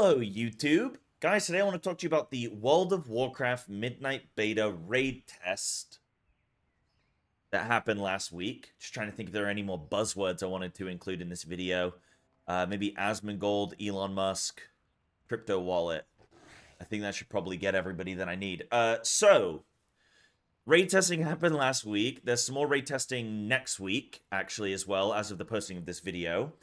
Hello, YouTube. Guys, today I want to talk to you about the World of Warcraft Midnight Beta raid test that happened last week. Just trying to think if there are any more buzzwords I wanted to include in this video. Maybe Asmongold, Elon Musk, crypto wallet. I think that should probably get everybody that I need. So, raid testing happened last week. There's some more raid testing next week, actually, as well, as of the posting of this video.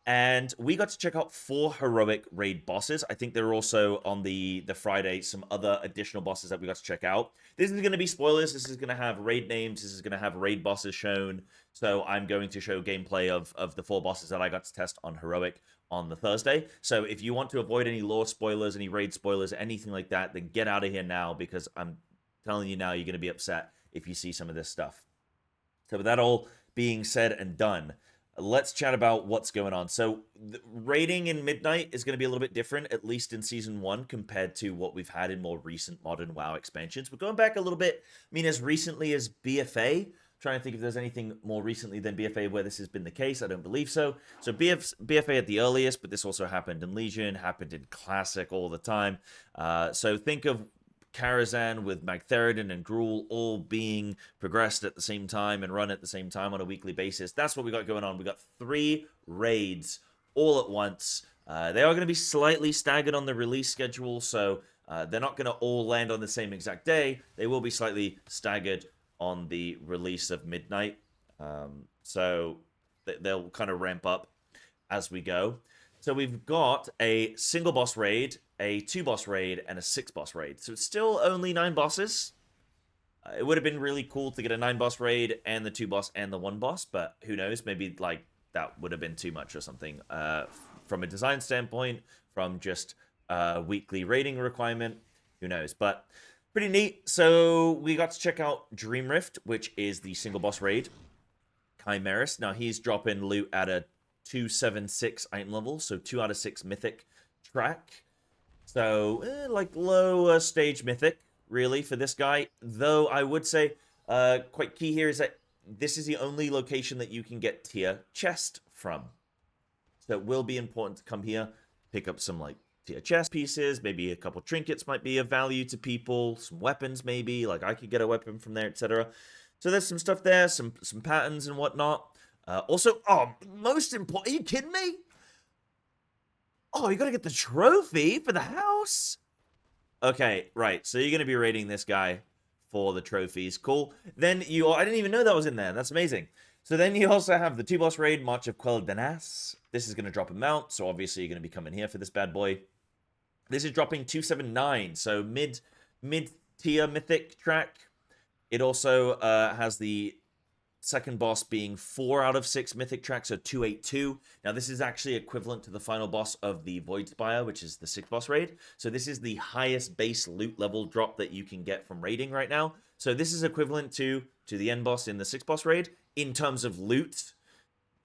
And we got to check out 4 heroic raid bosses. I think there are also on the Friday some other additional bosses that we got to check out. This is going to be spoilers. This is going to have raid names. This is going to have raid bosses shown. So I'm going to show gameplay of the 4 bosses that I got to test on heroic on the Thursday. So if you want to avoid any lore spoilers, any raid spoilers, anything like that, then get out of here now, because I'm telling you now, you're going to be upset if you see some of this stuff. So with that all being said and done, let's chat about what's going on. So raiding in Midnight is going to be a little bit different, at least in Season 1, compared to what we've had in more recent modern WoW expansions. We're going back a little bit, I mean, as recently as BFA. I'm trying to think if there's anything more recently than BFA where this has been the case. I don't believe so. So BFA at the earliest, but this also happened in Legion, happened in Classic all the time. So think of Karazhan with Magtheridon and Gruul all being progressed at the same time and run at the same time on a weekly basis. That's what we got going on. We got 3 raids all at once. They are going to be slightly staggered on the release schedule, so they're not going to all land on the same exact day. They will be slightly staggered on the release of Midnight. So they'll kind of ramp up as we go. So we've got a single boss raid, a 2 boss raid, and a 6 boss raid. So it's still only 9 bosses. It would have been really cool to get a 9 boss raid and the 2 boss and the 1 boss, but who knows? Maybe like that would have been too much or something. From a design standpoint, from just a weekly raiding requirement, who knows? But pretty neat. So we got to check out Dreamrift, which is the single boss raid. Chimaerus. Now he's dropping loot at a 276 item level, so 2 out of 6 mythic track. So, like low stage mythic, really, for this guy. Though I would say, quite key here is that this is the only location that you can get tier chest from. So it will be important to come here, pick up some like tier chest pieces, maybe a couple trinkets might be of value to people, some weapons maybe, like I could get a weapon from there, etc. So there's some stuff there, some patterns and whatnot. Also, most important, are you kidding me? Oh, you gotta get the trophy for the house? Okay, right, so you're gonna be raiding this guy for the trophies. Cool. Then I didn't even know that was in there. That's amazing. So then you also have the 2 boss raid, March of Quel'Danas. This is gonna drop a mount, so obviously you're gonna be coming here for this bad boy. This is dropping 279, so mid-tier mythic track. It also has the second boss being 4 out of 6 mythic tracks, so 282. Now, this is actually equivalent to the final boss of the Voidspire, which is the 6th boss raid. So this is the highest base loot level drop that you can get from raiding right now. So this is equivalent to the end boss in the 6th boss raid in terms of loot,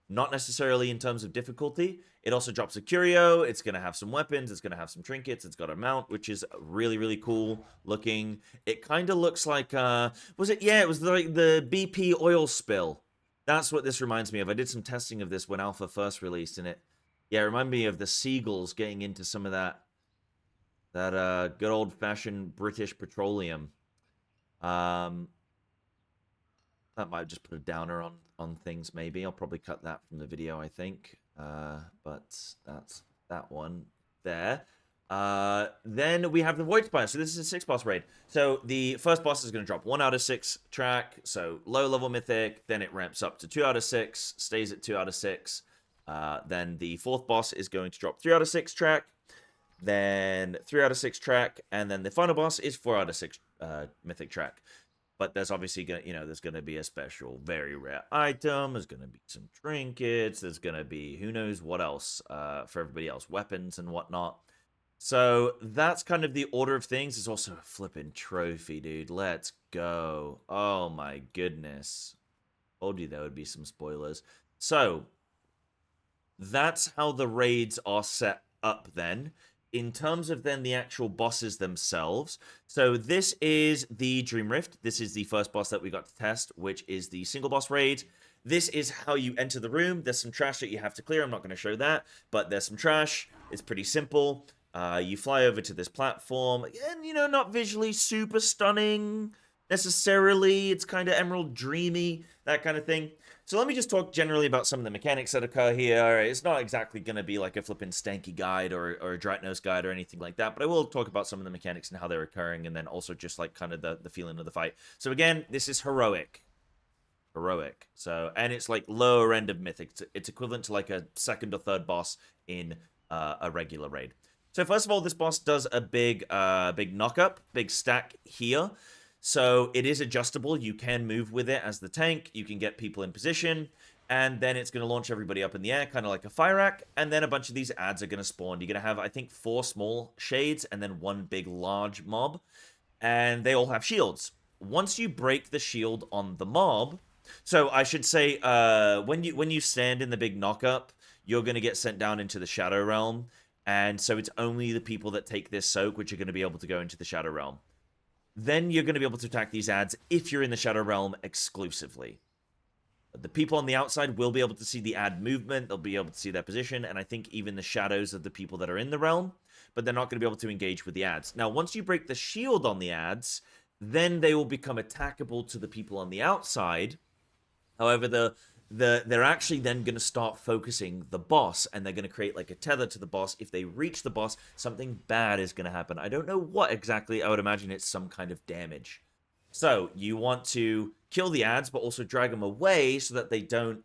not necessarily in terms of difficulty. It also drops a curio. It's going to have some weapons. It's going to have some trinkets. It's got a mount, which is really, really cool looking. It kind of looks like, was it? Yeah, it was like the BP oil spill. That's what this reminds me of. I did some testing of this when Alpha first released, and it reminded me of the seagulls getting into some of that good old-fashioned British petroleum. That might just put a downer on things, maybe. I'll probably cut that from the video, I think. But that's that one there. Then we have the Voidspire. So this is a 6 boss raid. So the first boss is going to drop 1 out of 6 track. So low level mythic. Then it ramps up to 2 out of 6. Stays at 2 out of 6. Then the 4th boss is going to drop 3 out of 6 track. Then 3 out of 6 track. And then the final boss is 4 out of 6 mythic track. But there's obviously going to, there's going to be a special, very rare item. There's going to be some trinkets. There's going to be who knows what else for everybody else, weapons and whatnot. So that's kind of the order of things. There's also a flipping trophy, dude. Let's go. Oh my goodness. Told you there would be some spoilers. So that's how the raids are set up then. In terms of then the actual bosses themselves, so this is the Dreamrift. This is the first boss that we got to test, which is the single boss raid. This is how you enter the room. There's some trash that you have to clear. I'm not going to show that, but there's some trash. It's pretty simple. You fly over to this platform, and, you know, not visually super stunning necessarily. It's kind of Emerald Dreamy, that kind of thing. So let me just talk generally about some of the mechanics that occur here. It's not exactly going to be like a flippin' stanky guide or a Dratnos guide or anything like that, but I will talk about some of the mechanics and how they're occurring, and then also just like kind of the feeling of the fight. So again, this is heroic. Heroic. So, and it's like lower end of mythic. It's equivalent to like a second or third boss in a regular raid. So first of all, this boss does a big knock-up, big stack here. So it is adjustable. You can move with it as the tank. You can get people in position. And then it's going to launch everybody up in the air, kind of like a fire rack. And then a bunch of these adds are going to spawn. You're going to have, I think, 4 small shades and then 1 big large mob. And they all have shields. Once you break the shield on the mob... So I should say, when you stand in the big knock-up, you're going to get sent down into the Shadow Realm. And so it's only the people that take this soak which are going to be able to go into the Shadow Realm. Then you're going to be able to attack these adds if you're in the Shadow Realm exclusively. The people on the outside will be able to see the ad movement, they'll be able to see their position, and I think even the shadows of the people that are in the realm, but they're not going to be able to engage with the ads. Now, once you break the shield on the ads, then they will become attackable to the people on the outside. However, they're actually then going to start focusing the boss, and they're going to create like a tether to the boss. If they reach the boss, something bad is going to happen. I don't know what exactly. I would imagine it's some kind of damage. So you want to kill the ads, but also drag them away so that they don't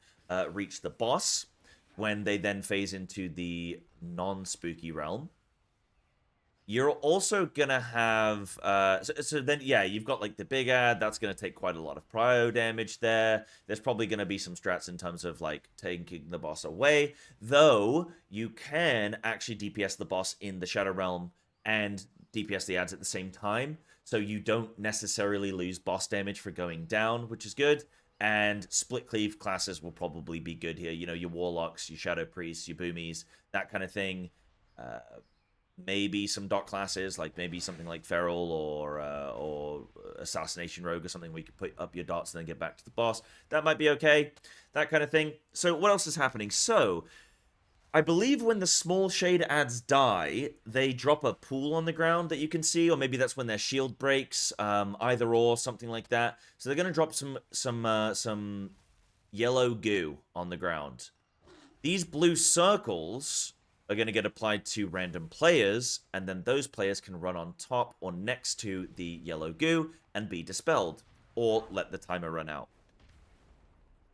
reach the boss when they then phase into the non-spooky realm. You're also going to have... So then, yeah, you've got, like, the big ad. That's going to take quite a lot of prio damage there. There's probably going to be some strats in terms of, like, taking the boss away. Though, you can actually DPS the boss in the Shadow Realm and DPS the ads at the same time. So you don't necessarily lose boss damage for going down, which is good. And split cleave classes will probably be good here. You know, your Warlocks, your Shadow Priests, your Boomies, that kind of thing. Maybe some dot classes, like maybe something like Feral or Assassination Rogue or something where you can put up your dots and then get back to the boss. That might be okay. That kind of thing. So what else is happening? So, I believe when the small shade ads die, they drop a pool on the ground that you can see, or maybe that's when their shield breaks, either or, something like that. So they're going to drop some yellow goo on the ground. These blue circles are going to get applied to random players, and then those players can run on top or next to the yellow goo and be dispelled, or let the timer run out.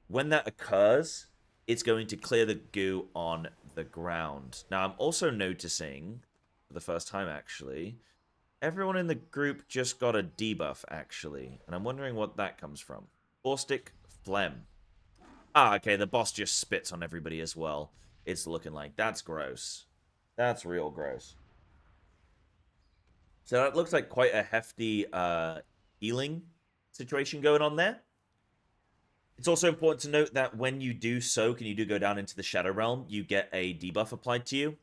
When that occurs, it's going to clear the goo on the ground. Now, I'm also noticing, for the first time actually, everyone in the group just got a debuff, actually, and I'm wondering what that comes from. Caustic Phlegm. Ah, okay, the boss just spits on everybody as well. It's looking like. That's gross. That's real gross. So that looks like quite a hefty healing situation going on there. It's also important to note that when you do soak and you do go down into the Shadow Realm, you get a debuff applied to you.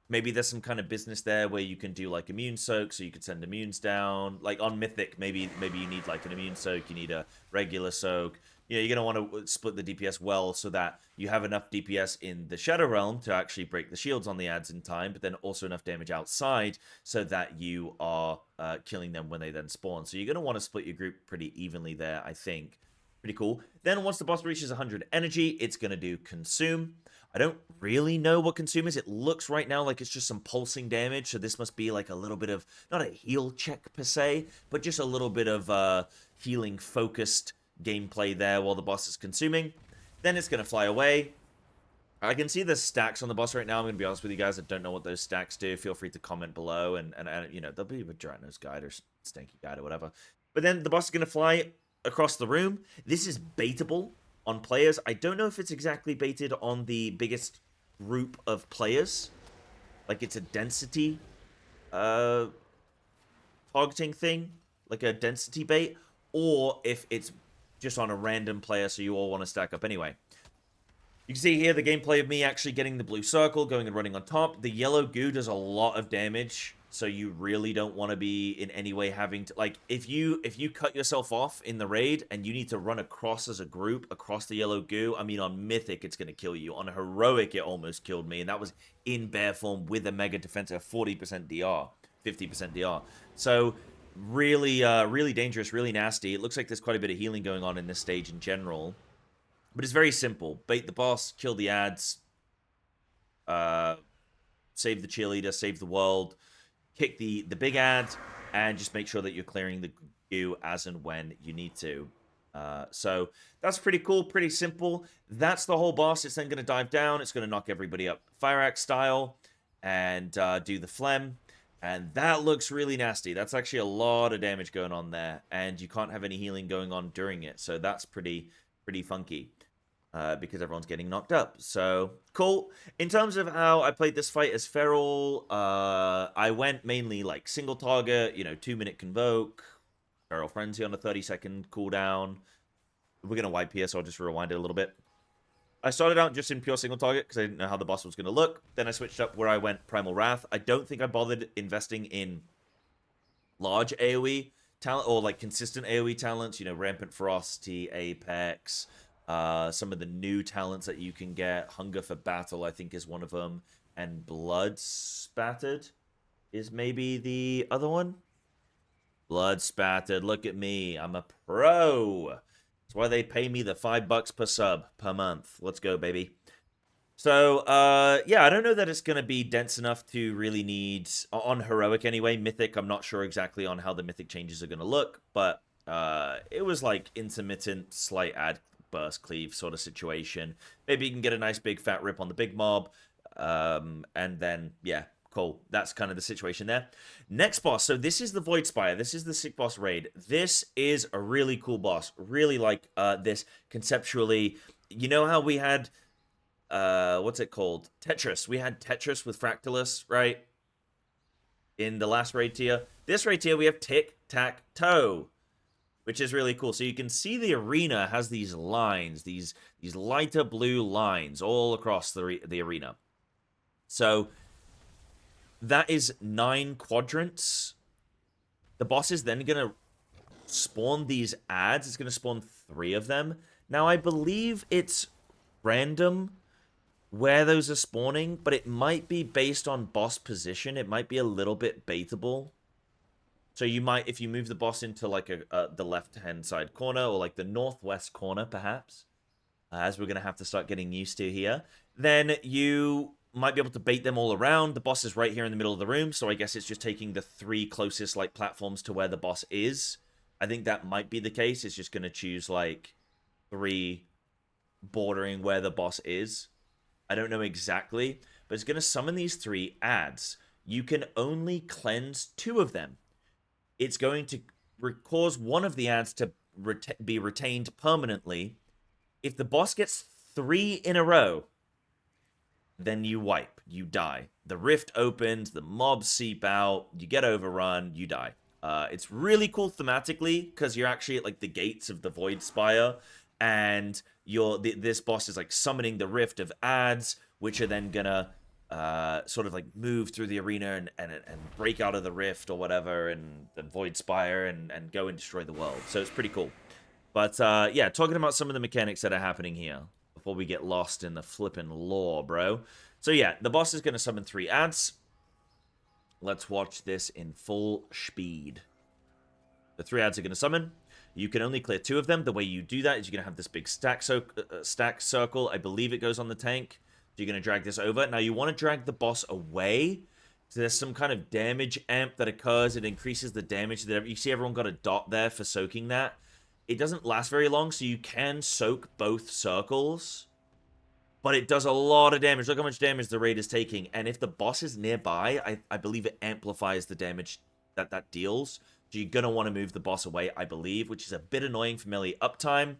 Maybe there's some kind of business there where you can do like immune soak, so you could send immunes down. Like on Mythic, maybe you need like an immune soak, you need a regular soak. You know, you're going to want to split the DPS well so that you have enough DPS in the Shadow Realm to actually break the shields on the ads in time, but then also enough damage outside so that you are killing them when they then spawn. So you're going to want to split your group pretty evenly there, I think. Pretty cool. Then once the boss reaches 100 energy, it's going to do Consume. I don't really know what Consume is. It looks right now like it's just some pulsing damage, so this must be like a little bit of, not a heal check per se, but just a little bit of healing-focused gameplay there while the boss is consuming. Then it's going to fly away. I can see the stacks on the boss right now. I'm going to be honest with you guys. I don't know what those stacks do. Feel free to comment below, and you know, there'll be a Dratnos guide or Stanky guide or whatever. But then the boss is going to fly across the room. This is baitable on players. I don't know if it's exactly baited on the biggest group of players. Like it's a density targeting thing. Like a density bait. Or if it's just on a random player so you all want to stack up anyway. You can see here the gameplay of me actually getting the blue circle, going and running on top. The yellow goo does a lot of damage. So you really don't want to be in any way having to, like, if you cut yourself off in the raid and you need to run across as a group across the yellow goo, I mean, on mythic it's going to kill you. On heroic it almost killed me, and that was in bear form with a mega defense at 40% DR, 50% DR. So really really dangerous, really nasty. It looks like there's quite a bit of healing going on in this stage in general, but it's very simple. Bait the boss, kill the ads, save the cheerleader, save the world, kick the big ads, and just make sure that you're clearing the goo as and when you need to. So that's pretty cool, pretty simple. That's the whole boss. It's then going to dive down. It's going to knock everybody up fire axe style and do the phlegm. And that looks really nasty. That's actually a lot of damage going on there. And you can't have any healing going on during it. So that's pretty funky. Because everyone's getting knocked up. So, cool. In terms of how I played this fight as Feral, I went mainly like single target, 2-minute convoke, Feral Frenzy on a 30-second cooldown. We're going to wipe here, so I'll just rewind it a little bit. I started out just in pure single target because I didn't know how the boss was going to look. Then I switched up where I went Primal Wrath. I don't think I bothered investing in large AoE talent or like consistent AoE talents, Rampant Ferocity, Apex, some of the new talents that you can get. Hunger for Battle, I think, is one of them. And Blood Spattered is maybe the other one. Blood Spattered. Look at me. I'm a pro. That's why they pay me the $5 per sub per month. Let's go, baby. So, yeah, I don't know that it's going to be dense enough to really need, on Heroic anyway. Mythic, I'm not sure exactly on how the Mythic changes are going to look, but it was like intermittent, slight ad burst cleave sort of situation. Maybe you can get a nice big fat rip on the big mob, and then, yeah, cool. That's kind of the situation there. Next boss, so this is the Voidspire. This is the sick boss raid. This is a really cool boss. Really like this conceptually. You know how we had... what's it called? Tetris. We had Tetris with Fractalus, right? In the last raid tier. This raid tier, we have Tic-Tac-Toe, which is really cool. So you can see the arena has these lines, these lighter blue lines all across the arena. So that is 9 quadrants. The boss is then going to spawn these ads. It's going to spawn 3 of them. Now, I believe it's random where those are spawning, but it might be based on boss position. It might be a little bit baitable. So you might, if you move the boss into like the left-hand side corner or like the northwest corner, perhaps, as we're going to have to start getting used to here, then you might be able to bait them all around. The boss is right here in the middle of the room, so I guess it's just taking the 3 closest like platforms to where the boss is. I think that might be the case. It's just going to choose like 3 bordering where the boss is. I don't know exactly, but it's going to summon these 3 ads. You can only cleanse 2 of them. It's going to cause one of the ads to be retained permanently. If the boss gets 3 in a row, then you wipe. You die. The rift opens, the mobs seep out, you get overrun, you die. It's really cool thematically, because you're actually at like the gates of the Voidspire, and this boss is like summoning the rift of ads, which are then gonna sort of like move through the arena and break out of the rift or whatever, and the Voidspire and go and destroy the world. So it's pretty cool. But yeah, talking about some of the mechanics that are happening here before we get lost in the flippin' lore, bro. So yeah, the boss is gonna summon 3 ads. Let's watch this in full speed. The 3 ads are gonna summon. You can only clear 2 of them. The way you do that is you're going to have this big stack circle. I believe it goes on the tank. So you're going to drag this over. Now, you want to drag the boss away. So there's some kind of damage amp that occurs. It increases the damage. You see everyone got a dot there for soaking that. It doesn't last very long, so you can soak both circles. But it does a lot of damage. Look how much damage the raid is taking. And if the boss is nearby, I believe it amplifies the damage that deals. So you're going to want to move the boss away, I believe, which is a bit annoying for melee uptime.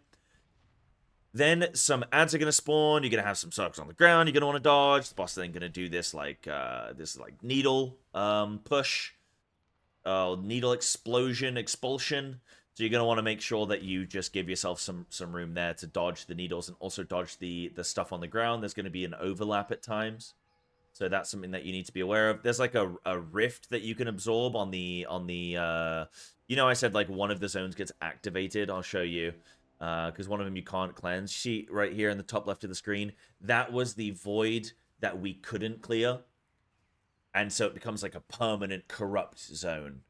Then some ads are going to spawn. You're going to have some circles on the ground. You're going to want to dodge. The boss is then going to do this like needle push. Needle expulsion. So you're going to want to make sure that you just give yourself some room there to dodge the needles and also dodge the stuff on the ground. There's going to be an overlap at times. So that's something that you need to be aware of. There's like a rift that you can absorb on the you know, I said like one of the zones gets activated. I'll show you. Because one of them you can't cleanse. See right here in the top left of the screen, that was the void that we couldn't clear. And so it becomes like a permanent corrupt zone.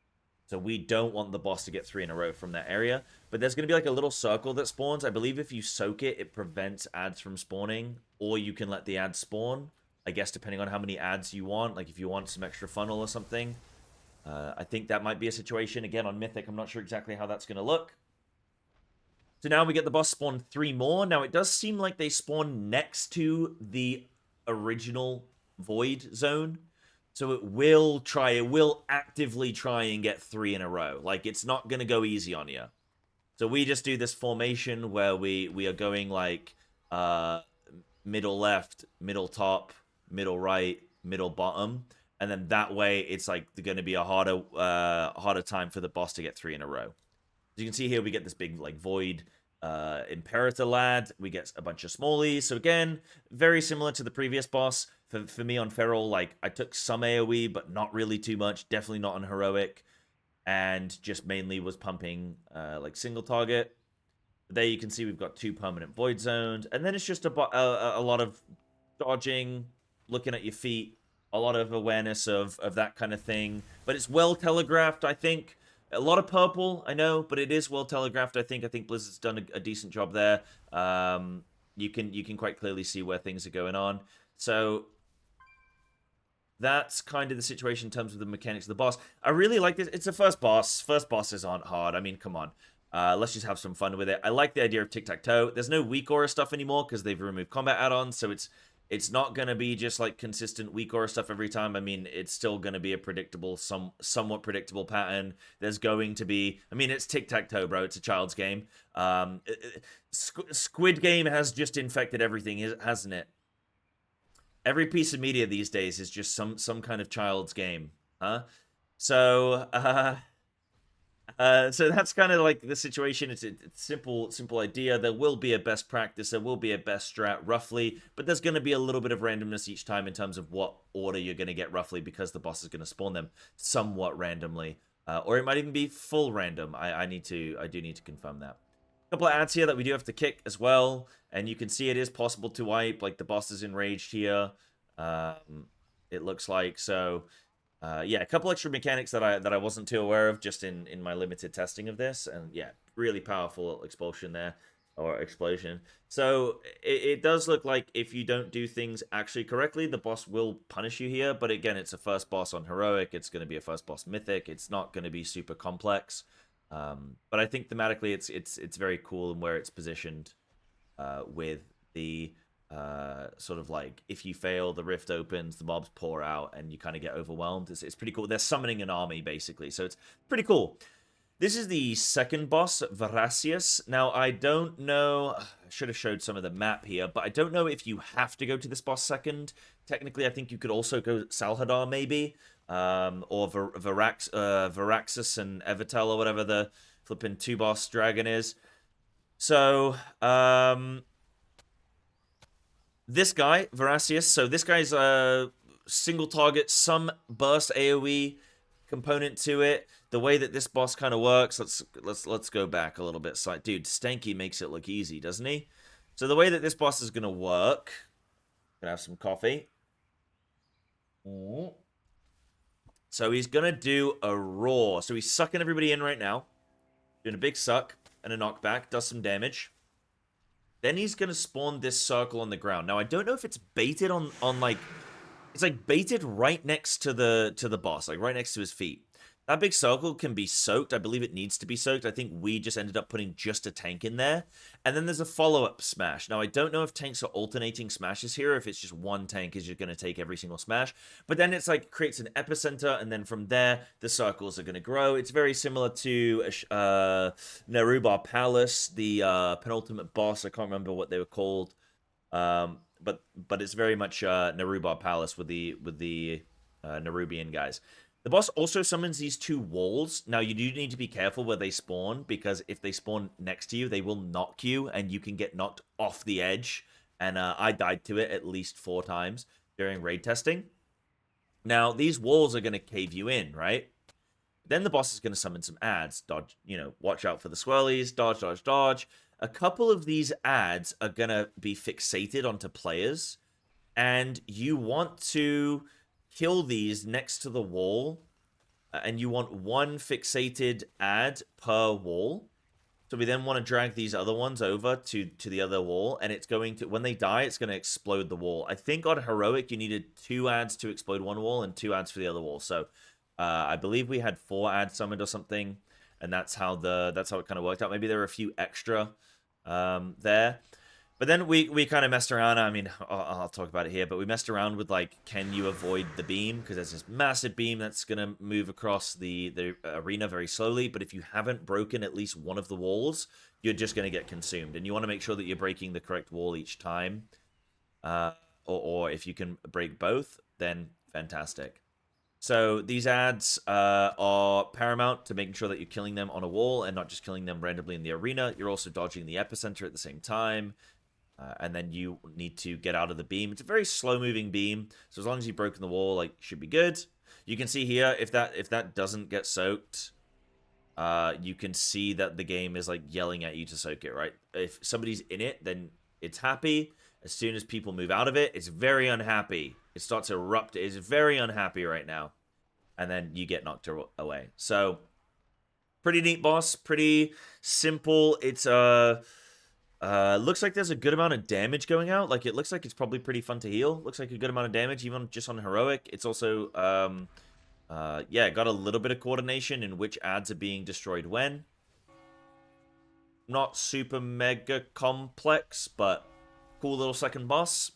So we don't want the boss to get 3 in a row from that area. But there's going to be like a little circle that spawns. I believe if you soak it, it prevents ads from spawning. Or you can let the ads spawn. I guess depending on how many ads you want. Like if you want some extra funnel or something. I think that might be a situation. Again, on Mythic, I'm not sure exactly how that's going to look. So now we get the boss spawn 3 more. Now it does seem like they spawn next to the original void zone. So it will actively try and get 3 in a row. Like, it's not going to go easy on you. So we just do this formation where we are going like middle left, middle top, middle right, middle bottom. And then that way it's like going to be a harder time for the boss to get 3 in a row. As you can see here, we get this big like void Imperator lad. We get a bunch of smallies. So again, very similar to the previous boss. For me on Feral, like I took some AoE, but not really too much. Definitely not on Heroic. And just mainly was pumping like single target. There you can see we've got 2 permanent void zones. And then it's just a lot of dodging, looking at your feet, a lot of awareness of that kind of thing. But it's well telegraphed, I think. A lot of purple, I know, but it is well telegraphed. I think Blizzard's done a decent job there. You can quite clearly see where things are going on. So that's kind of the situation in terms of the mechanics of the boss. I really like this. It's a first boss. First bosses aren't hard. I mean, come on. Let's just have some fun with it. I like the idea of tic-tac-toe. There's no weak aura stuff anymore because they've removed combat add-ons, so it's not going to be just like consistent weak aura stuff every time. I mean, it's still going to be a predictable, somewhat predictable pattern. There's going to be, I mean, it's tic-tac-toe, bro. It's a child's game. Squid Game has just infected everything, hasn't it? Every piece of media these days is just some kind of child's game, huh? So, so that's kind of like the situation. It's a simple idea. There will be a best practice. There will be a best strat, roughly. But there's going to be a little bit of randomness each time in terms of what order you're going to get, roughly, because the boss is going to spawn them somewhat randomly. Or it might even be full random. I do need to confirm that. A couple of ads here that we do have to kick as well. And you can see it is possible to wipe. Like, the boss is enraged here. It looks like. So... yeah, a couple extra mechanics that I wasn't too aware of just in my limited testing of this, and yeah, really powerful expulsion there, or explosion. So it does look like if you don't do things actually correctly, the boss will punish you here. But again, it's a first boss on Heroic. It's going to be a first boss Mythic. It's not going to be super complex. But I think thematically, it's very cool in where it's positioned with the. Sort of like if you fail, the rift opens, the mobs pour out, and you kind of get overwhelmed. It's pretty cool. They're summoning an army basically, so it's pretty cool. This is the second boss, Vorasius. Now I don't know. I should have showed some of the map here, but I don't know if you have to go to this boss second. Technically, I think you could also go Salhadaar maybe, or Vorasius and Evertel or whatever the flipping 2-boss dragon is. So this guy, Vorasius, so this guy's a single target, some burst AoE component to it. The way that this boss kind of works, let's go back a little bit. Dude, Stanky makes it look easy, doesn't he? So the way that this boss is going to work, gonna have some coffee. So he's going to do a roar. So he's sucking everybody in right now, doing a big suck and a knockback, does some damage. Then he's going to spawn this circle on the ground. Now, I don't know if it's baited on like... It's like baited right next to the boss, like right next to his feet. That big circle can be soaked. I believe it needs to be soaked. I think we just ended up putting just a tank in there. And then there's a follow-up smash. Now, I don't know if tanks are alternating smashes here, or if it's just one tank is just going to take every single smash. But then it's like creates an epicenter, and then from there, the circles are going to grow. It's very similar to Nerubar Palace, the penultimate boss. I can't remember what they were called. But it's very much Nerubar Palace with the Nerubian guys. The boss also summons these 2 walls. Now, you do need to be careful where they spawn, because if they spawn next to you, they will knock you, and you can get knocked off the edge. And I died to it at least 4 times. during raid testing. Now, these walls are going to cave you in, right? Then the boss is going to summon some ads. Dodge, watch out for the swirlies. Dodge, dodge, dodge. A couple of these ads are going to be fixated onto players. And you want to kill these next to the wall. And you want one fixated ad per wall. So we then want to drag these other ones over to the other wall. And it's going to, when they die, it's going to explode the wall. I think on Heroic, you needed 2 ads to explode one wall and 2 ads for the other wall. So I believe we had 4 ads summoned or something. And that's how it kind of worked out. Maybe there were a few extra there. But then we kind of messed around. I mean, I'll talk about it here, but we messed around with, like, can you avoid the beam? Because there's this massive beam that's going to move across the arena very slowly. But if you haven't broken at least one of the walls, you're just going to get consumed. And you want to make sure that you're breaking the correct wall each time. Or if you can break both, then fantastic. So these ads are paramount to making sure that you're killing them on a wall and not just killing them randomly in the arena. You're also dodging the epicenter at the same time. And then you need to get out of the beam. It's a very slow-moving beam, so as long as you've broken the wall, like, should be good. You can see here, if that doesn't get soaked, you can see that the game is, like, yelling at you to soak it, right? If somebody's in it, then it's happy. As soon as people move out of it, it's very unhappy. It starts to erupt. It's very unhappy right now. And then you get knocked away. So, pretty neat boss. Pretty simple. It's looks like there's a good amount of damage going out. Like, it looks like it's probably pretty fun to heal. Looks like a good amount of damage, even just on Heroic. It's also, yeah, got a little bit of coordination in which ads are being destroyed when. Not super mega complex, but cool little second boss.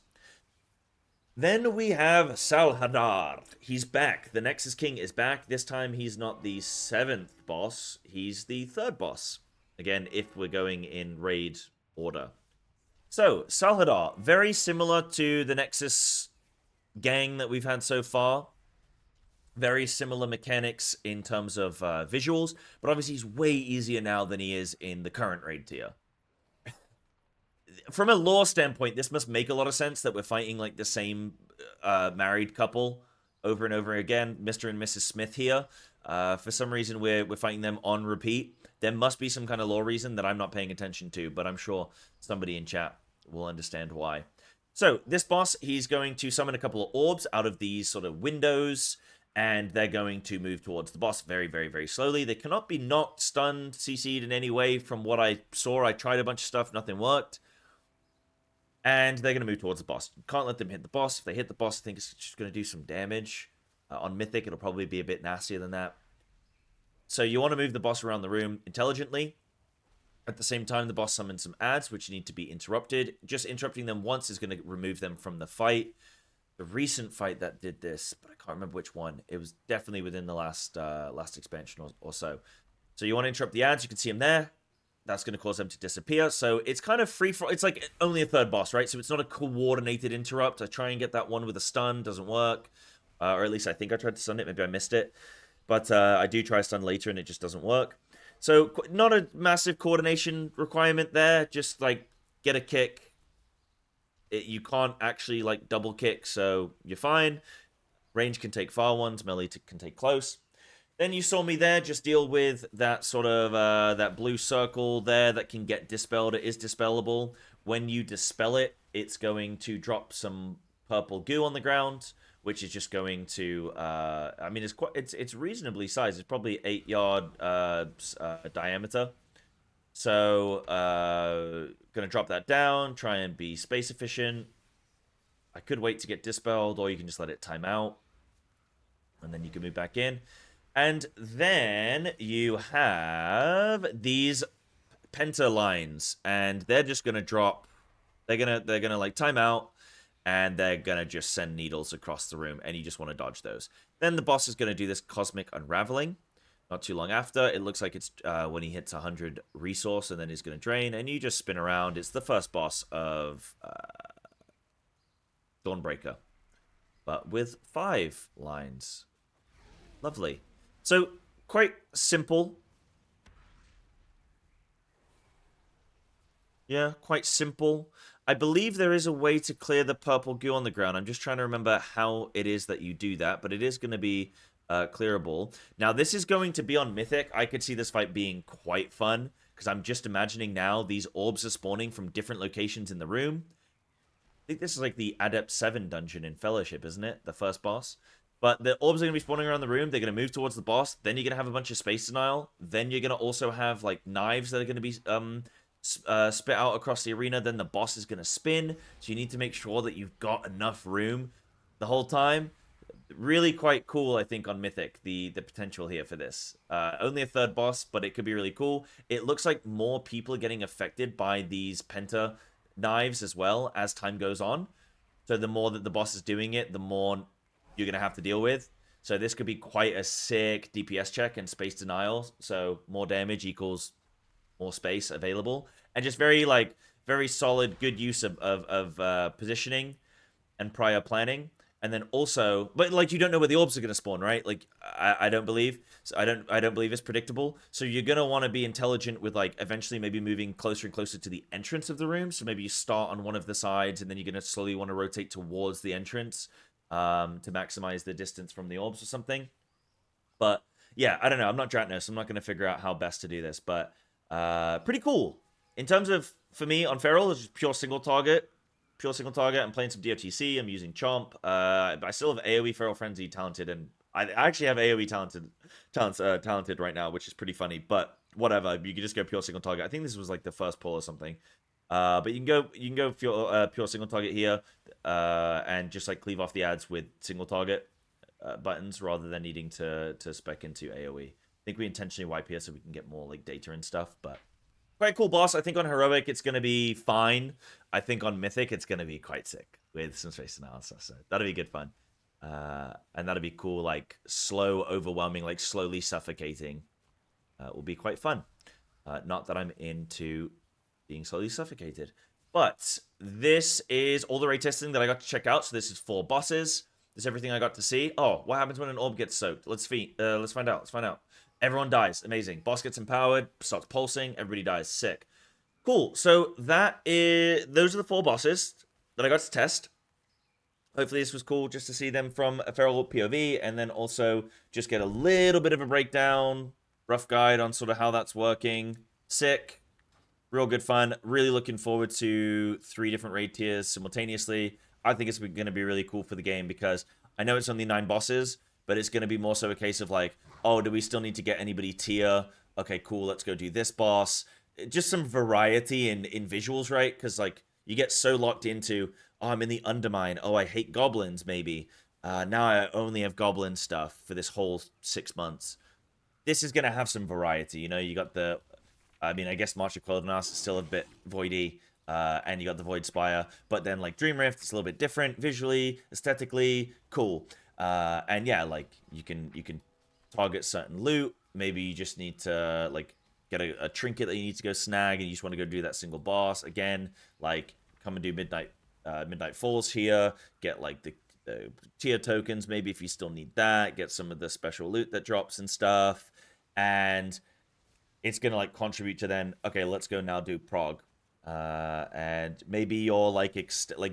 Then we have Salhadaar. He's back. The Nexus-King is back. This time he's not the 7th boss. He's the 3rd boss. Again, if we're going in raid order. So, Salhadaar, very similar to the Nexus gang that we've had so far. Very similar mechanics in terms of visuals, but obviously he's way easier now than he is in the current raid tier. From a lore standpoint, this must make a lot of sense that we're fighting, like, the same married couple over and over again, Mr. and Mrs. Smith here. For some reason, we're fighting them on repeat. There must be some kind of lore reason that I'm not paying attention to, but I'm sure somebody in chat will understand why. So, this boss, he's going to summon a couple of orbs out of these sort of windows, and they're going to move towards the boss very, very, very slowly. They cannot be knocked, stunned, CC'd in any way from what I saw. I tried a bunch of stuff, nothing worked. And they're going to move towards the boss. You can't let them hit the boss. If they hit the boss, I think it's just going to do some damage. On Mythic, it'll probably be a bit nastier than that. So you want to move the boss around the room intelligently. At the same time, the boss summons some ads, which need to be interrupted. Just interrupting them once is going to remove them from the fight. The recent fight that did this, but I can't remember which one. It was definitely within the last expansion or so. So you want to interrupt the ads. You can see them there. That's going to cause them to disappear. So it's kind of free for... It's like only a 3rd boss, right? So it's not a coordinated interrupt. I try and get that one with a stun. Doesn't work. Or at least I think I tried to stun it. Maybe I missed it. But I do try stun later and it just doesn't work. So not a massive coordination requirement there. Just, like, get a kick. You can't actually, like, double kick, so you're fine. Range can take far ones. Melee can take close. Then you saw me there just deal with that sort of, that blue circle there that can get dispelled. It is dispellable. When you dispel it, it's going to drop some purple goo on the ground, which is just going to, I mean, it's reasonably sized. It's probably 8-yard diameter. So, gonna drop that down, try and be space efficient. I could wait to get dispelled, or you can just let it time out. And then you can move back in. And then you have these penta lines, and they're just gonna drop. They're gonna like time out, and they're gonna just send needles across the room, and you just want to dodge those. Then the boss is gonna do this cosmic unraveling. Not too long after, it looks like it's when he hits 100 resource, and then he's gonna drain, and you just spin around. It's the first boss of Dawnbreaker, but with 5 lines. Lovely. So, quite simple. Yeah, quite simple. I believe there is a way to clear the purple goo on the ground. I'm just trying to remember how it is that you do that, but it is going to be clearable. Now, this is going to be on Mythic. I could see this fight being quite fun, because I'm just imagining now these orbs are spawning from different locations in the room. I think this is like the Adept 7 dungeon in Fellowship, isn't it? The first boss. But the orbs are going to be spawning around the room. They're going to move towards the boss. Then you're going to have a bunch of space denial. Then you're going to also have like knives that are going to be spit out across the arena. Then the boss is going to spin. So you need to make sure that you've got enough room the whole time. Really quite cool, I think, on Mythic, the potential here for this. Only a third boss, but it could be really cool. It looks like more people are getting affected by these penta knives as well as time goes on. So the more that the boss is doing it, the more you're going to have to deal with. So this could be quite a sick DPS check and space denial. So more damage equals more space available. And just very solid, good use of positioning and prior planning. And then also, but like you don't know where the orbs are going to spawn, right? Like I don't believe, so I don't believe it's predictable. So you're going to want to be intelligent with like eventually maybe moving closer and closer to the entrance of the room. So maybe you start on one of the sides and then you're going to slowly want to rotate towards the entrance to maximize the distance from the orbs or something. But yeah, I don't know. I'm not Dratnos. I'm not going to figure out how best to do this, but pretty cool. In terms of, for me, on Feral, it's just pure single target. I'm playing some DOTC. I'm using Chomp. But I still have AoE Feral Frenzy talented, and I actually have AoE talented right now, which is pretty funny. But whatever, you can just go pure single target. I think this was like the first pull or something. But you can go pure single target here, and just like cleave off the ads with single target buttons rather than needing to spec into AoE. I think we intentionally wipe here so we can get more like data and stuff, but quite cool boss. I think on Heroic it's going to be fine. I think on Mythic it's going to be quite sick with some space analysis. So that'll be good fun. And that'll be cool, like slow, overwhelming, like slowly suffocating. Will be quite fun. Not that I'm into being slowly suffocated. But this is all the raid testing that I got to check out. So this is 4 bosses. This is everything I got to see. Oh, what happens when an orb gets soaked? Let's find out. Everyone dies. Amazing. Boss gets empowered, starts pulsing, everybody dies. Sick. Cool. So those are the 4 bosses that I got to test. Hopefully this was cool just to see them from a Feral POV, and then also just get a little bit of a breakdown, rough guide on sort of how that's working. Sick. Real good fun. Really looking forward to 3 different raid tiers simultaneously. I think it's going to be really cool for the game because I know it's only 9 bosses, but it's going to be more so a case of like, oh, do we still need to get anybody tier? Okay, cool, let's go do this boss. Just some variety in visuals, right? Because like you get so locked into, oh, I'm in the Undermine. Oh, I hate goblins, maybe. Now I only have goblin stuff for this whole 6 months. This is going to have some variety. You know, you got the, I mean, I guess March of Clodonas is still a bit voidy. And you got the Voidspire, but then like Dreamrift is a little bit different visually, aesthetically, cool. And yeah, like you can target certain loot. Maybe you just need to like get a trinket that you need to go snag, and you just want to go do that single boss again. Like come and do Midnight Falls here. Get like the tier tokens. Maybe if you still need that, get some of the special loot that drops and stuff. And it's gonna like contribute to then. Okay, let's go now do prog. And maybe you're like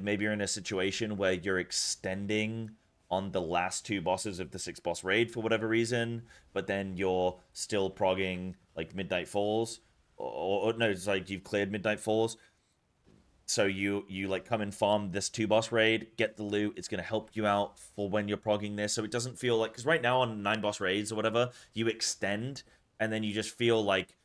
maybe you're in a situation where you're extending on the last 2 bosses of the 6 boss raid for whatever reason, but then you're still progging like Midnight Falls, or no, it's like you've cleared Midnight Falls, so you like come and farm this 2 boss raid, get the loot. It's gonna help you out for when you're progging this, so it doesn't feel like, because right now on 9 boss raids or whatever, you extend and then you just feel like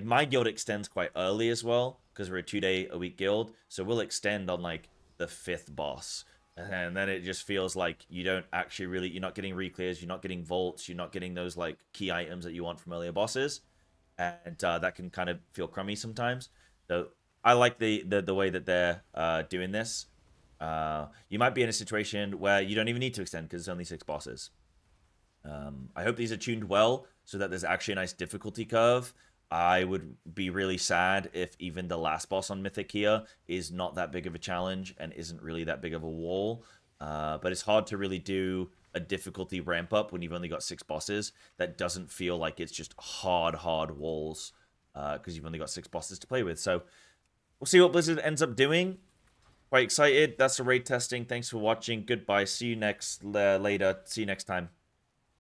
my guild extends quite early as well, because we're a 2-day-a-week guild, so we'll extend on like the 5th boss, and then it just feels like you don't actually really, you're not getting reclears, you're not getting vaults, you're not getting those like key items that you want from earlier bosses, and that can kind of feel crummy sometimes. So I like the way that they're doing this. You might be in a situation where you don't even need to extend because it's only 6 bosses. I hope these are tuned well so that there's actually a nice difficulty curve. I would be really sad if even the last boss on Mythic here is not that big of a challenge and isn't really that big of a wall. But it's hard to really do a difficulty ramp up when you've only got 6 bosses that doesn't feel like it's just hard walls, because you've only got 6 bosses to play with. So we'll see what Blizzard ends up doing. Quite excited. That's the raid testing. Thanks for watching. Goodbye. See you later. See you next time.